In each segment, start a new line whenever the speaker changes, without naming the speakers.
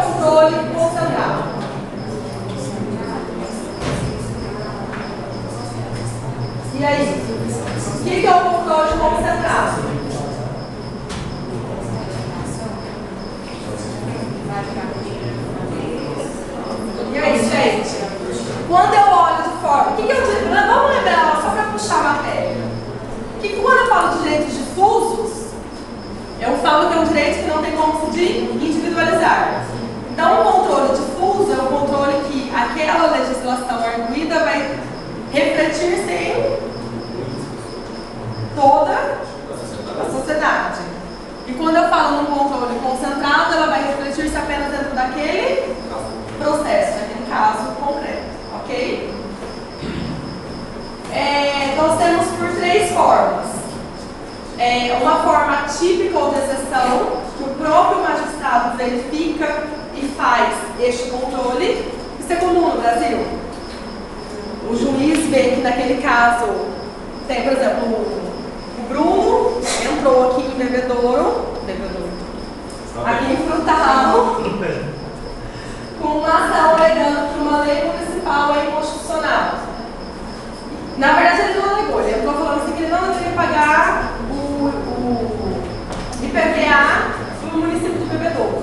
controle concentrado? E aí? O que é o controle concentrado? E aí, gente? Quando eu olho de forma... O que eu digo? Vamos lembrar, só para puxar a matéria. Que quando eu falo de direitos difusos, eu falo que é um direito que não tem como se individualizar. Então, o controle difuso é um controle que aquela legislação arguida vai refletir-se em toda a sociedade. E quando eu falo num controle concentrado, ela vai refletir-se apenas dentro daquele processo, naquele caso concreto, ok? Nós temos por três formas. Uma forma típica ou de exceção, que o próprio magistrado verifica e faz este controle. Isso é comum no Brasil. O juiz vê que naquele caso, tem, por exemplo, o Bruno entrou aqui em Bebedouro, aqui em Frutal, com uma ação alegando que uma lei municipal é inconstitucional. Na verdade, ele não alegou, ele entrou falando assim que ele não deveria pagar o IPVA do município de Bebedouro.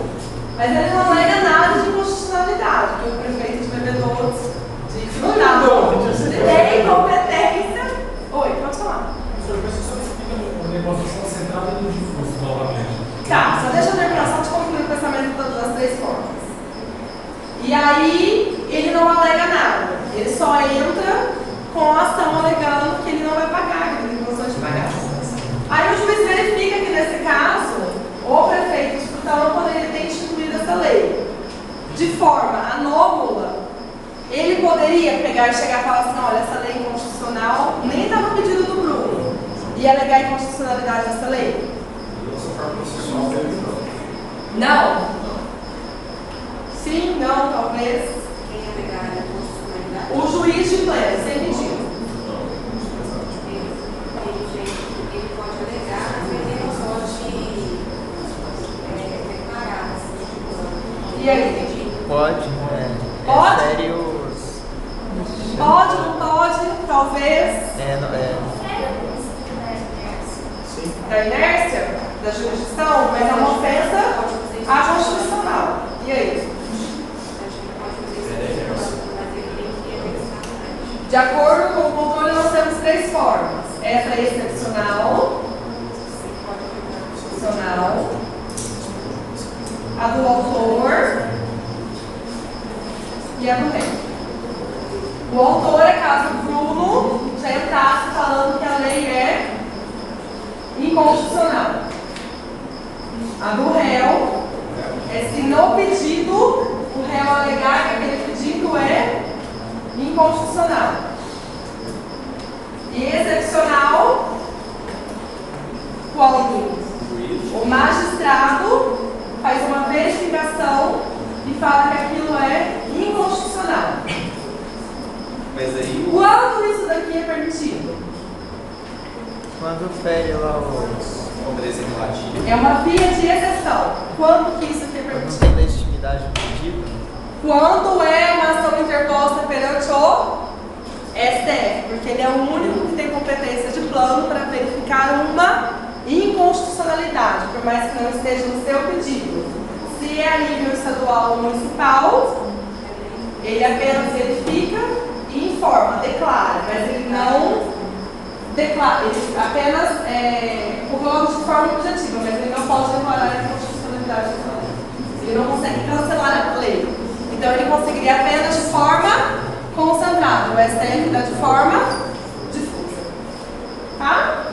Mas ele não alega nada de inconstitucionalidade, que o prefeito de Bebedouro, de Frutal, tem competência. Oi, pode falar.
Professor, eu só explica o negócio concentrado e no difuso novamente.
Tá, só deixa eu terminar, só de concluir o pensamento das três formas. E aí, ele não alega nada, ele só entra com a ação alegando que ele não vai pagar, que ele tem condições de pagar. Aí o juiz verifica que nesse caso, o prefeito de Frutal não poderia ter instituído essa lei. De forma anômala, ele poderia pegar e chegar e falar assim, olha, essa lei inconstitucional nem está no pedido do Bruno. E alegar a inconstitucionalidade dessa lei? Não. Sim, não, talvez.
Quem alegar a inconstitucionalidade?
O juiz de pleno, sem pedido.
Ele pode alegar, mas ele não pode declarar.
E aí?
Pode,
Pode?
Sérios.
Pode, não pode, talvez. Da inércia, da jurisdição, mas é uma ofensa à constitucional. E aí? De acordo com o controle, nós temos três formas. Essa é excepcional, a do autor e a do rei. O autor é caso o Bruno já entrasse falando que a lei é inconstitucional. A do réu é se no pedido o réu alegar que aquele pedido é inconstitucional. E excepcional, quando o magistrado faz uma verificação e fala que aquilo é inconstitucional.
Mas aí
Quando isso daqui é permitido?
Quando fere lá o.
É uma via de exceção. Quando que isso aqui é
Quando
permitido?
tem legitimidade do pedido.
Quando é uma ação interposta perante o STF, porque ele é o único que tem competência de plano para verificar uma inconstitucionalidade, por mais que não esteja no seu pedido. Se é a nível estadual ou municipal, ele apenas verifica e informa, declara, mas ele não declara, ele apenas coloca de forma objetiva, mas ele não pode declarar a inconstitucionalidade da lei. Ele não consegue cancelar a lei. Então ele conseguiria apenas de forma concentrada. O STF dá de forma difusa. Tá?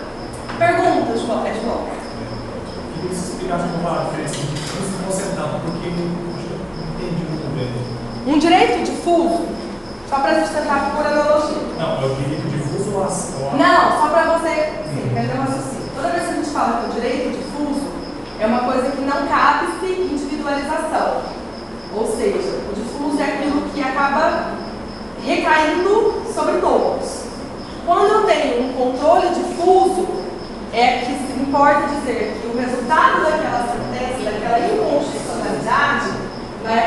Pergunta, João.
Queria que você explicasse uma diferença entre difuso e concentrado, porque eu não entendi muito bem.
Um direito difuso, só para a gente tentar por analogia.
Não, é o direito difuso ou ação?
Não, só para você entender o raciocínio. Toda vez que a gente fala que o direito difuso é uma coisa que não cabe-se individualização. Ou seja, o difuso é aquilo que acaba recaindo sobre todos. Quando eu tenho um controle difuso, é que se importa dizer que o resultado daquela sentença, daquela inconstitucionalidade, vai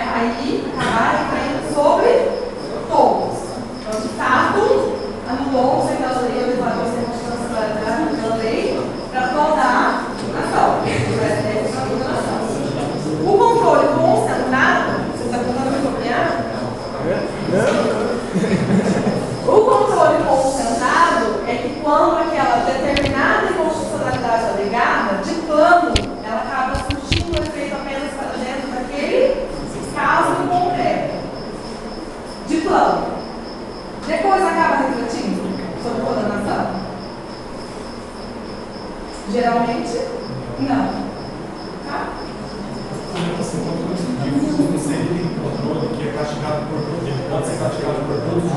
Geralmente, não. Tá?
Você tem controle que é castigado por todos, ele pode ser castigado por todos os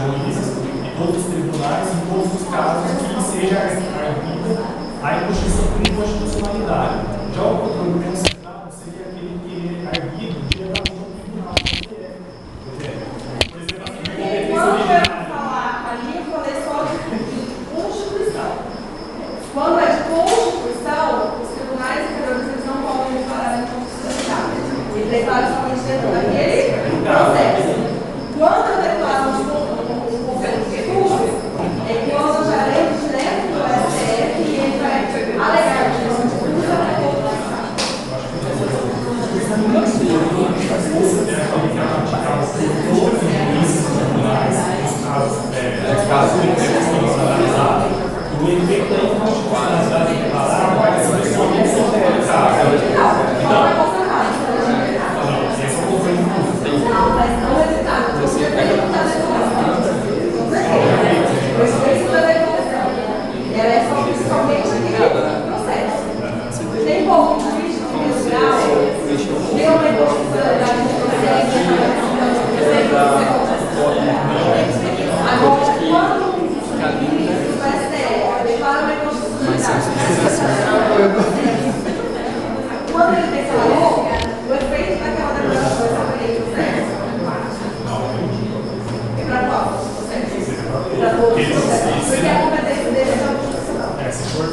juízes e todos os tribunais em todos os casos que seja arguida a inconstitucionalidade. Já o controle concentrado seria aquele que é arguido diretamente ao tribunal. Por exemplo,
E quando eu falar ali, eu falei só de Constituição. Quando é de Constituição, os tribunais inferiores eles não podem declarar a inconstitucionalidade. Ele declara somente dentro daquele processo. Quando eu declaro um conselho de recursos, é quando eu já leio direto do STF e ele vai alegar a questão de recurso para todo o Estado.
Caso o analisado, o efeito da inconstitucionalidade declarada vai ser somente sobre o caso.
Não vai conservar. Não, mas não é resultado. Você tem que estar declarando. Isso da declaração. Ela é somente aquele processo. Tem como o juiz de primeiro grau deu uma inconstitucionalidade de processo. Agora, quando o ministro do STF declara uma inconstitucionalidade, quando ele declarou, o efeito daquela declaração é sobre ele, certo? E para qual? Para todos os processos. Porque a competência dele é constitucional.
Se for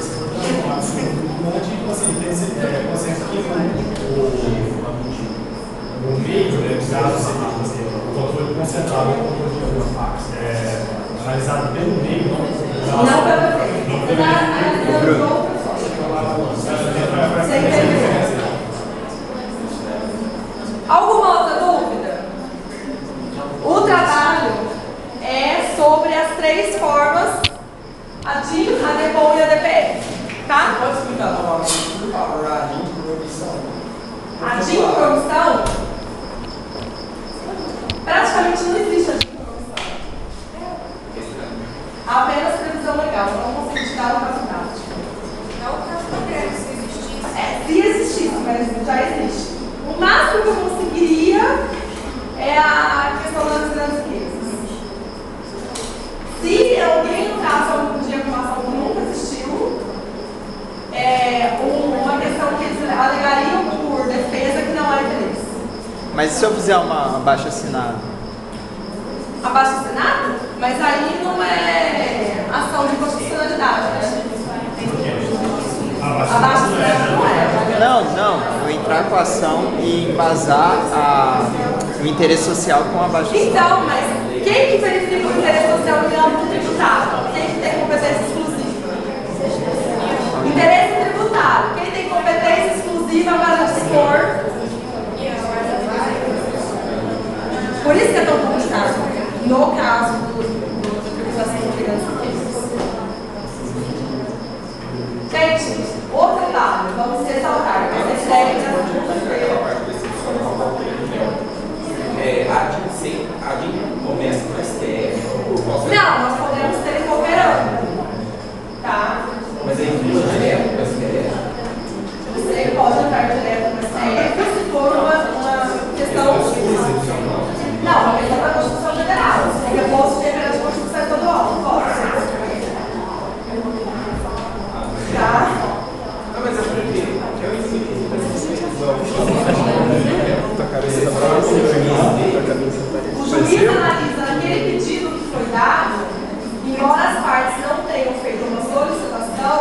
o meio, né, caso seja o controle concentrado, o controle analisado pelo meio, não
pelo efeito. Está analisando outras coisas. Você entendeu? Alguma outra dúvida? O trabalho é sobre as três formas, a DIN, a DEPOM e a DPF. Tá?
Pode explicar novamente, por favor, a DIN por omissão?
A DIN por omissão? Praticamente não existe a DIN por omissão. Apenas previsão legal, não consigo te dar o caso prático.
Não o caso concreto, se existisse.
Se existisse, mas já existe. O máximo que eu conseguiria é a questão das grandes riquezas. Se alguém entrasse algum dia com uma ação que nunca existiu, uma questão que eles alegariam por defesa que não há interesse.
Mas e se eu fizer uma abaixo-assinado?
Abaixo-assinado? Mas aí não é ação de constitucionalidade, né? Abaixo-assinado não é.
Não. Eu entrar com a ação e embasar o interesse social com abaixo-assinado.
Então, mas quem que verifica o interesse social no âmbito tributário? Quem que tem competência exclusiva? Interesse tributário. Quem tem competência exclusiva para dispor? Por isso que é tão complicado. No caso da tributação de grandes riquezas. Gente, outro detalhe, vamos ressaltar. Essa ideia de
A DIN começa no STF.
não, nós podemos ter cooperando. Tá?
Mas aí entra direto no STF.
Você pode entrar direto no STF se for uma questão. Não, uma questão da Constituição Federal. Eu posso ter perante a Constituição Estadual, não posso. Tá?
Não, mas é porque eu ensino.
O juiz analisa naquele pedido que foi dado, embora as partes não tenham feito uma solicitação,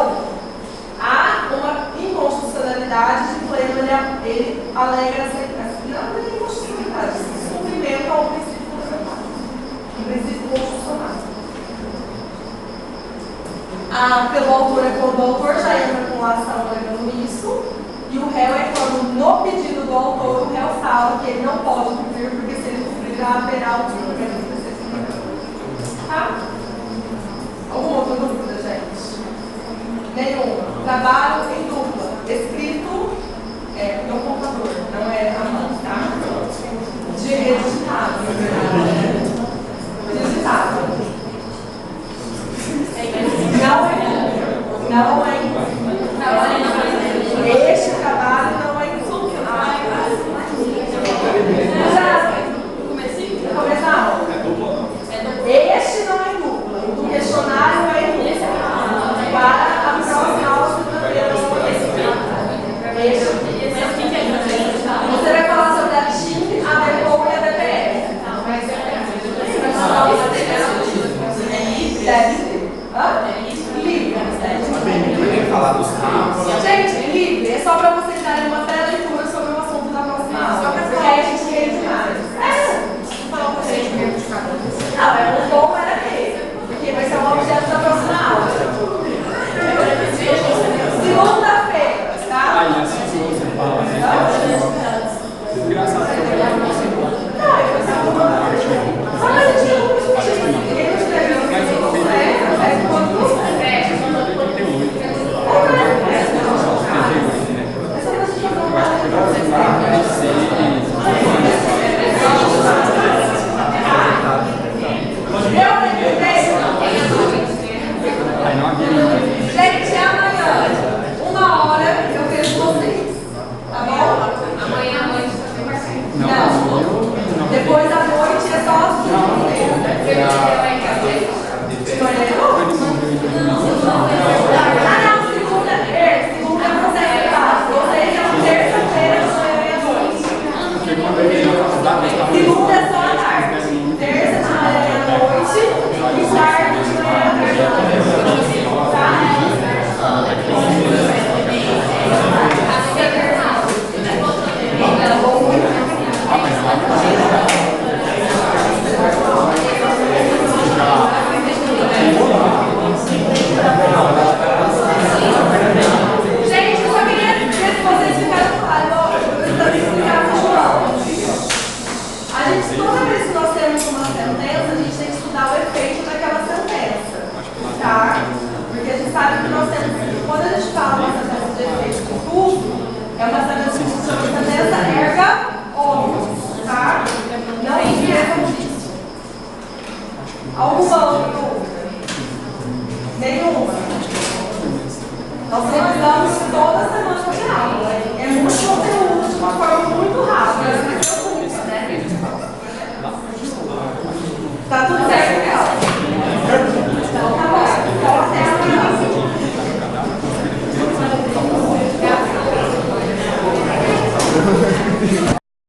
há uma inconstitucionalidade de pleno, ele alega essa não é inconstitucionalidade, cumprimento ao princípio fundamental, um princípio constitucional. Pelo autor é quando o autor já entra com a ação alegando isso, e o réu é quando, no pedido do autor, o réu fala que ele não pode cumprir, porque se ele cumprir, já haverá o descumprimento do preceito. Tá? Alguma outra dúvida, gente? Nenhuma. Trabalho em dupla. Escrito no computador, não é a mão, tá? Digitado. Digitado. Não é. Depois à noite é só as escolheu? Ah, não, segunda é processo básico. Vocês é uma terça-feira, amanhã e à noite. Segunda é só à tarde. Terça de manhã e à noite. E quarta de manhã e à tarde. Tá? Gente, eu só queria ver se vocês ficaram claros. Eu também explicar para o João. A gente, toda vez que nós temos uma sentença, a gente tem que estudar o efeito daquela sentença. Tá? Porque a gente sabe que nós temos, quando a gente fala uma sentença de efeito difuso, é uma sentença que se chama sentença erga omnes. Tá? Não esqueçam disso. Alguma outra dúvida? Nenhuma. Nós realizamos toda semana de aula. É muito conteúdo de uma forma muito rápida. Tá tudo